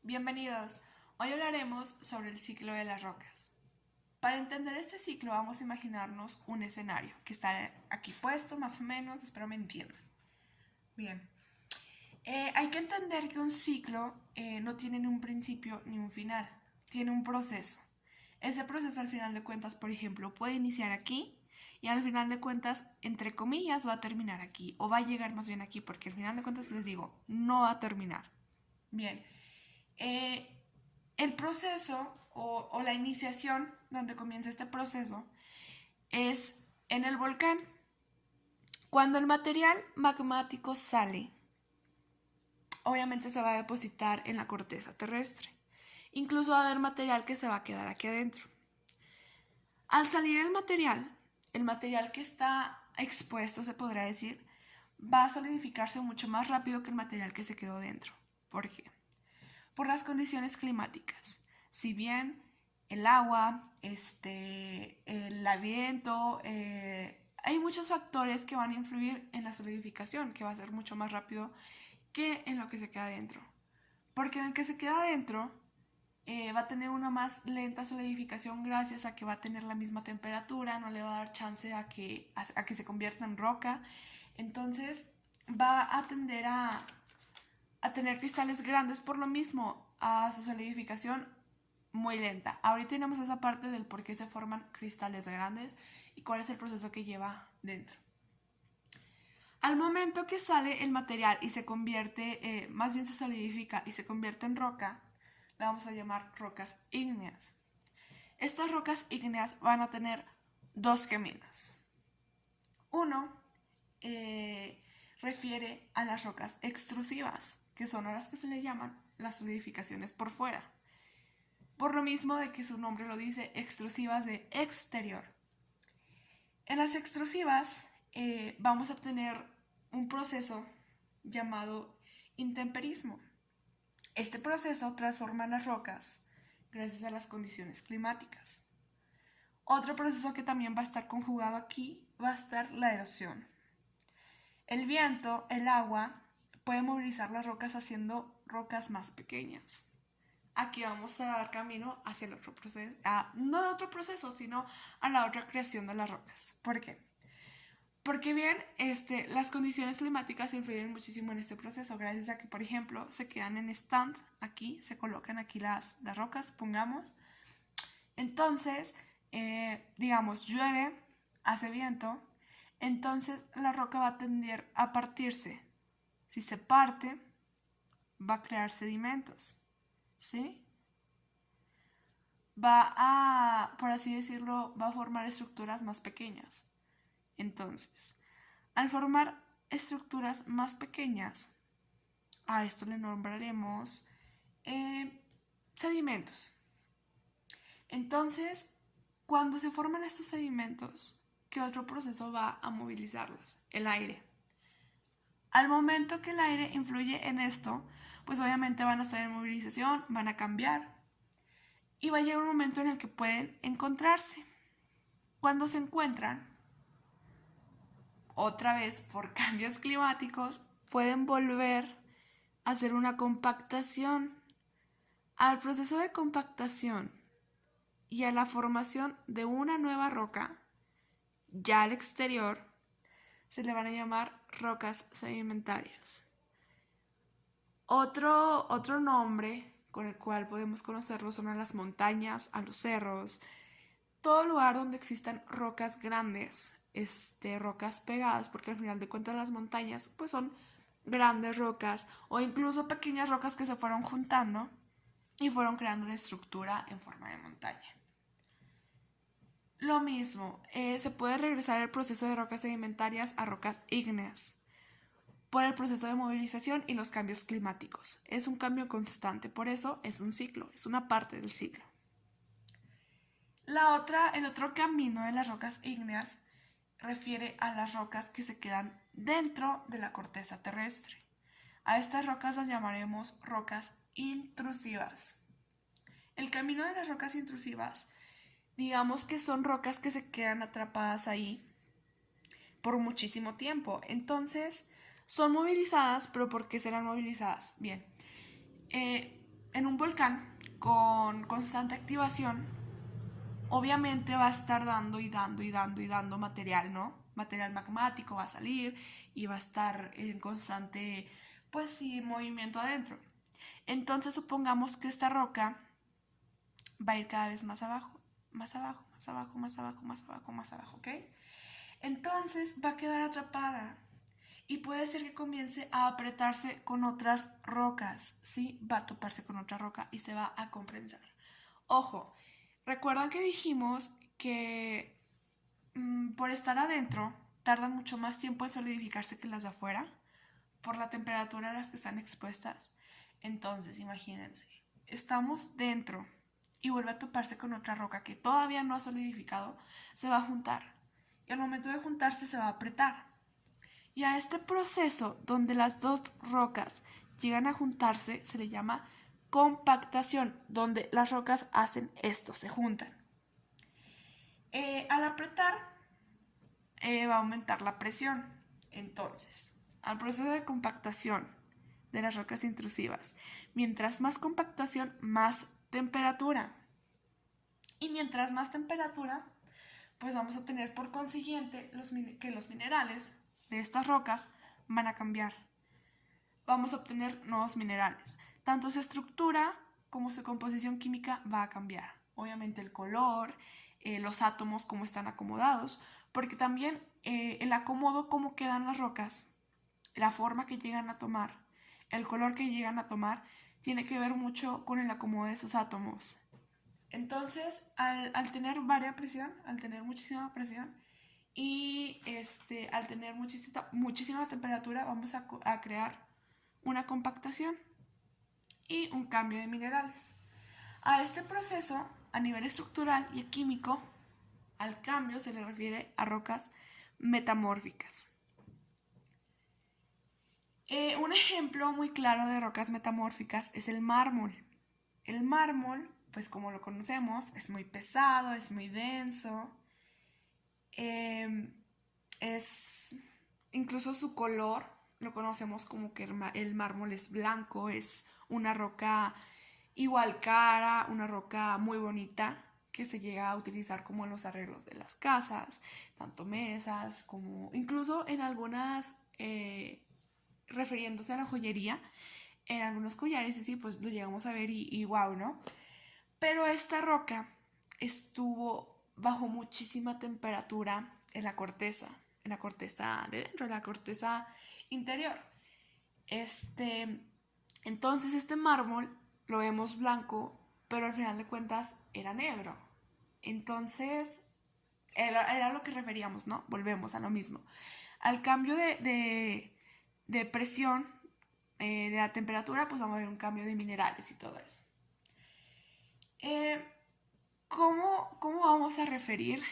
Bienvenidos. Hoy hablaremos sobre el ciclo de las rocas. Para entender este ciclo vamos a imaginarnos un escenario que está aquí puesto más o menos, espero me entiendan. Bien, hay que entender que un ciclo no tiene ni un principio ni un final, tiene un proceso. Ese proceso al final de cuentas, por ejemplo, puede iniciar aquí y al final de cuentas, entre comillas, va a terminar aquí o va a llegar más bien aquí porque al final de cuentas les digo, no va a terminar. Bien, eh, el proceso o la iniciación donde comienza este proceso es en el volcán. Cuando el material magmático sale, obviamente se va a depositar en la corteza terrestre. Incluso va a haber material que se va a quedar aquí adentro. Al salir el material que está expuesto, se podrá decir, va a solidificarse mucho más rápido que el material que se quedó dentro. ¿Por qué? Por las condiciones climáticas. Si bien el agua, el viento, hay muchos factores que van a influir en la solidificación, que va a ser mucho más rápido que en lo que se queda dentro. Porque en el que se queda dentro va a tener una más lenta solidificación gracias a que va a tener la misma temperatura, no le va a dar chance a que se convierta en roca. Entonces va a tender a tener cristales grandes por lo mismo, a su solidificación muy lenta. Ahorita tenemos esa parte del por qué se forman cristales grandes y cuál es el proceso que lleva dentro. Al momento que sale el material y se convierte, más bien se solidifica y se convierte en roca, la vamos a llamar rocas ígneas. Estas rocas ígneas van a tener dos caminos. Uno refiere a las rocas extrusivas, que son a las que se le llaman las solidificaciones por fuera. Por lo mismo de que su nombre lo dice, extrusivas de exterior. En las extrusivas vamos a tener un proceso llamado intemperismo. Este proceso transforma las rocas gracias a las condiciones climáticas. Otro proceso que también va a estar conjugado aquí va a estar la erosión. El viento, el agua, puede movilizar las rocas haciendo rocas más pequeñas. Aquí vamos a dar camino hacia el otro proceso, no otro proceso, sino a la otra creación de las rocas. ¿Por qué? Porque bien, las condiciones climáticas influyen muchísimo en este proceso, gracias a que, por ejemplo, se quedan en stand, aquí, se colocan aquí las rocas, pongamos. Entonces, digamos, llueve, hace viento, entonces la roca va a tender a partirse. Si se parte, va a crear sedimentos, ¿sí? Va a, por así decirlo, va a formar estructuras más pequeñas. Entonces, al formar estructuras más pequeñas, a esto le nombraremos sedimentos. Entonces, cuando se forman estos sedimentos, ¿qué otro proceso va a movilizarlas? El aire. Al momento que el aire influye en esto, pues obviamente van a estar en movilización, van a cambiar y va a llegar un momento en el que pueden encontrarse. Cuando se encuentran, otra vez por cambios climáticos, pueden volver a hacer una compactación. Al proceso de compactación y a la formación de una nueva roca, ya al exterior, se le van a llamar rocas sedimentarias. Otro nombre con el cual podemos conocerlo son a las montañas, a los cerros, todo lugar donde existan rocas grandes, rocas pegadas, porque al final de cuentas las montañas pues son grandes rocas o incluso pequeñas rocas que se fueron juntando y fueron creando una estructura en forma de montaña. Lo mismo, se puede regresar el proceso de rocas sedimentarias a rocas ígneas por el proceso de movilización y los cambios climáticos. Es un cambio constante, por eso es un ciclo, es una parte del ciclo. El otro camino de las rocas ígneas refiere a las rocas que se quedan dentro de la corteza terrestre. A estas rocas las llamaremos rocas intrusivas. El camino de las rocas intrusivas, digamos que son rocas que se quedan atrapadas ahí por muchísimo tiempo. Entonces, son movilizadas, pero ¿por qué serán movilizadas? Bien, en un volcán con constante activación, obviamente va a estar dando y dando y dando y dando material, ¿no? Material magmático va a salir y va a estar en constante, pues sí, movimiento adentro. Entonces supongamos que esta roca va a ir cada vez más abajo, más abajo, más abajo, más abajo, más abajo, más abajo, ¿ok? Entonces va a quedar atrapada y puede ser que comience a apretarse con otras rocas, ¿sí? Va a toparse con otra roca y se va a compensar. Ojo, recuerdan que dijimos que por estar adentro tardan mucho más tiempo en solidificarse que las de afuera por la temperatura a las que están expuestas. Entonces, imagínense, estamos dentro y vuelve a toparse con otra roca que todavía no ha solidificado, se va a juntar. Y al momento de juntarse se va a apretar. Y a este proceso donde las dos rocas llegan a juntarse se le llama compactación, donde las rocas hacen esto, se juntan. Al apretar va a aumentar la presión. Entonces, al proceso de compactación de las rocas intrusivas, mientras más compactación, más temperatura. Y mientras más temperatura, pues vamos a tener por consiguiente que los minerales de estas rocas van a cambiar. Vamos a obtener nuevos minerales. Tanto su estructura como su composición química va a cambiar. Obviamente el color, los átomos, cómo están acomodados, porque también el acomodo, cómo quedan las rocas, la forma que llegan a tomar, el color que llegan a tomar, tiene que ver mucho con el acomodo de sus átomos. Entonces, al tener varia presión, al tener muchísima presión y al tener muchísima temperatura, vamos a crear una compactación y un cambio de minerales. A este proceso, a nivel estructural y químico, al cambio se le refiere a rocas metamórficas. Un ejemplo muy claro de rocas metamórficas es el mármol. El mármol, pues como lo conocemos, es muy pesado, es muy denso, es incluso su color, lo conocemos como que el mármol es blanco, es una roca igual cara, una roca muy bonita que se llega a utilizar como en los arreglos de las casas, tanto mesas como incluso en algunas, refiriéndose a la joyería, en algunos collares y sí, pues lo llegamos a ver y wow, ¿no? Pero esta roca estuvo bajo muchísima temperatura en la corteza de dentro, en la corteza interior. Entonces este mármol lo vemos blanco, pero al final de cuentas era negro. Entonces era lo que referíamos, ¿no? Volvemos a lo mismo. Al cambio de presión, de la temperatura, pues vamos a ver un cambio de minerales y todo eso. ¿Cómo vamos a referir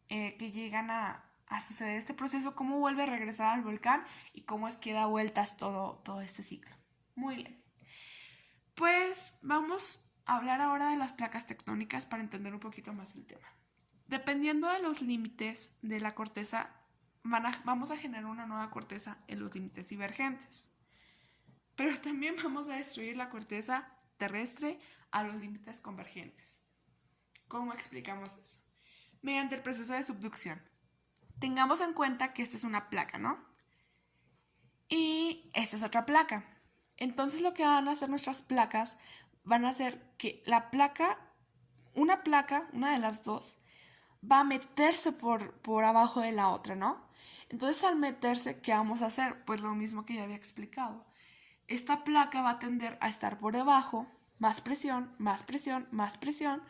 que llegan a suceder este proceso? ¿Cómo vuelve a regresar al volcán? ¿Y cómo es que da vueltas todo este ciclo? Muy bien. Pues vamos a hablar ahora de las placas tectónicas para entender un poquito más el tema. Dependiendo de los límites de la corteza, vamos a generar una nueva corteza en los límites divergentes. Pero también vamos a destruir la corteza terrestre a los límites convergentes. ¿Cómo explicamos eso? Mediante el proceso de subducción. Tengamos en cuenta que esta es una placa, ¿no? Y esta es otra placa. Entonces lo que van a hacer nuestras placas van a hacer que la placa, una de las dos, va a meterse por abajo de la otra, ¿no? Entonces al meterse, ¿qué vamos a hacer? Pues lo mismo que ya había explicado. Esta placa va a tender a estar por debajo, más presión, más presión, más presión,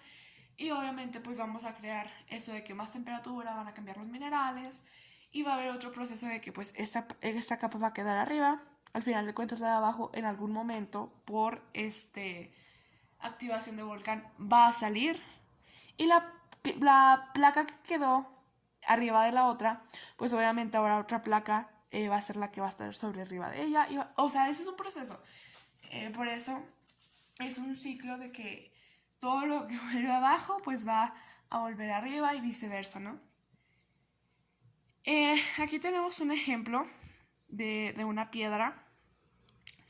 y obviamente pues vamos a crear eso de que más temperatura, van a cambiar los minerales, y va a haber otro proceso de que pues esta capa va a quedar arriba, al final de cuentas la de abajo en algún momento por activación de volcán va a salir, y la placa que quedó arriba de la otra, pues obviamente ahora otra placa va a ser la que va a estar sobre arriba de ella. O sea, ese es un proceso. Por eso es un ciclo de que todo lo que vuelve abajo, pues va a volver arriba y viceversa, ¿no? Aquí tenemos un ejemplo de una piedra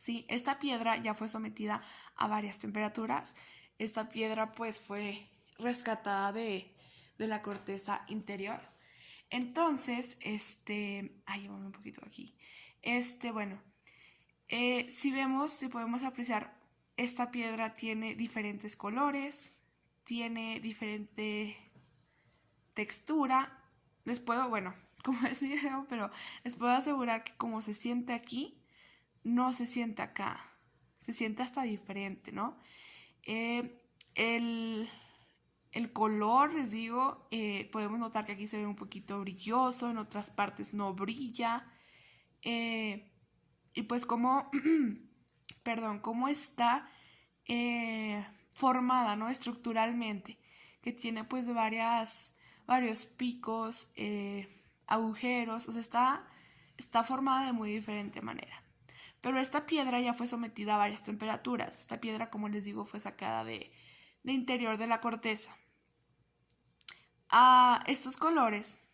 ¿sí? Esta piedra ya fue sometida a varias temperaturas. Esta piedra pues fue rescatada de la corteza interior. Entonces, llévame un poquito aquí. Bueno, si podemos apreciar, esta piedra tiene diferentes colores, tiene diferente textura. Les puedo, bueno, como es video, pero les puedo asegurar que como se siente aquí, no se siente acá. Se siente hasta diferente, ¿no? El color, les digo, podemos notar que aquí se ve un poquito brilloso, en otras partes no brilla. Y pues como, perdón, cómo está formada, ¿no? Estructuralmente, que tiene pues varios picos, agujeros, o sea, está formada de muy diferente manera. Pero esta piedra ya fue sometida a varias temperaturas. Esta piedra, como les digo, fue sacada de interior de la corteza. Estos colores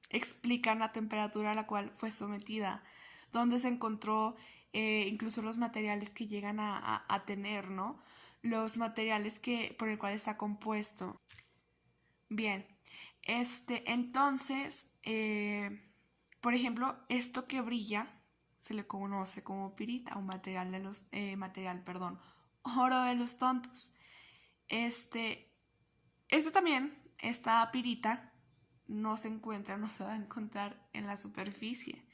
explican la temperatura a la cual fue sometida, donde se encontró incluso los materiales que llegan a tener, ¿no? Los materiales por el cual está compuesto. Bien, entonces, por ejemplo, esto que brilla se le conoce como pirita, un oro de los tontos. También, esta pirita, no se va a encontrar en la superficie.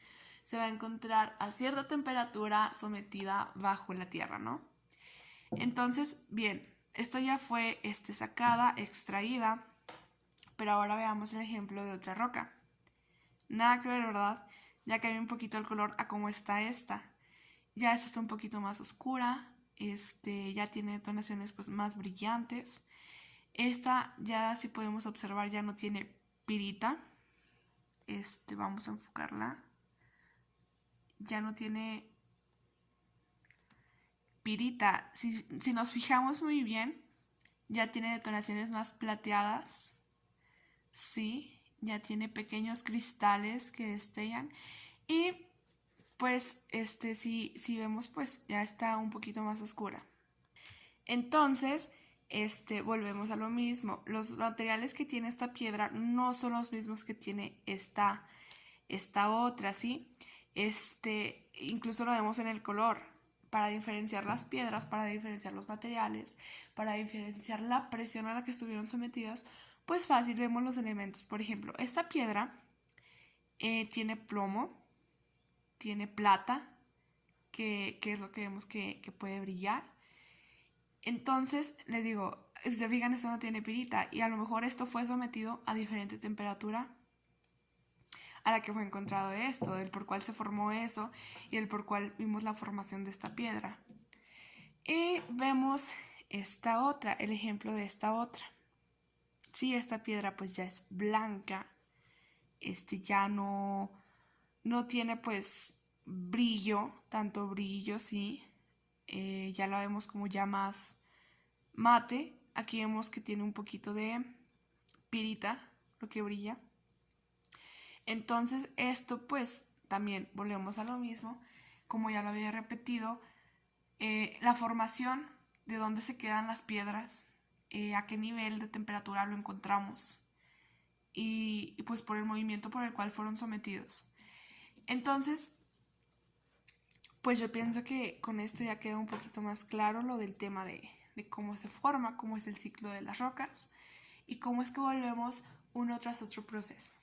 Se va a encontrar a cierta temperatura sometida bajo la tierra, ¿no? Entonces, bien, esta ya fue sacada, extraída, pero ahora veamos el ejemplo de otra roca. Nada que ver, ¿verdad? Ya cambia un poquito el color a cómo está esta. Ya esta está un poquito más oscura, ya tiene tonaciones pues más brillantes. Esta ya, si podemos observar, ya no tiene pirita. Vamos a enfocarla. Ya no tiene pirita. Si nos fijamos muy bien, ya tiene detonaciones más plateadas. Sí, ya tiene pequeños cristales que destellan. Y pues si vemos, pues ya está un poquito más oscura. Entonces, volvemos a lo mismo. Los materiales que tiene esta piedra no son los mismos que tiene esta otra, ¿sí? Incluso lo vemos en el color. Para diferenciar las piedras, para diferenciar los materiales, para diferenciar la presión a la que estuvieron sometidos, pues fácil vemos los elementos. Por ejemplo, esta piedra tiene plomo, tiene plata, que es lo que vemos que puede brillar. Entonces, les digo, si se fijan, esto no tiene pirita y a lo mejor esto fue sometido a diferente temperatura a la que fue encontrado esto, del por cual se formó eso y el por cual vimos la formación de esta piedra. Y vemos esta otra, el ejemplo de esta otra. Sí, esta piedra pues ya es blanca, ya no tiene pues brillo, tanto brillo, sí. Ya la vemos como ya más mate. Aquí vemos que tiene un poquito de pirita, lo que brilla. Entonces esto pues también volvemos a lo mismo, como ya lo había repetido, la formación de dónde se quedan las piedras, a qué nivel de temperatura lo encontramos y pues por el movimiento por el cual fueron sometidos. Entonces, pues yo pienso que con esto ya queda un poquito más claro lo del tema de cómo se forma, cómo es el ciclo de las rocas y cómo es que volvemos uno tras otro proceso.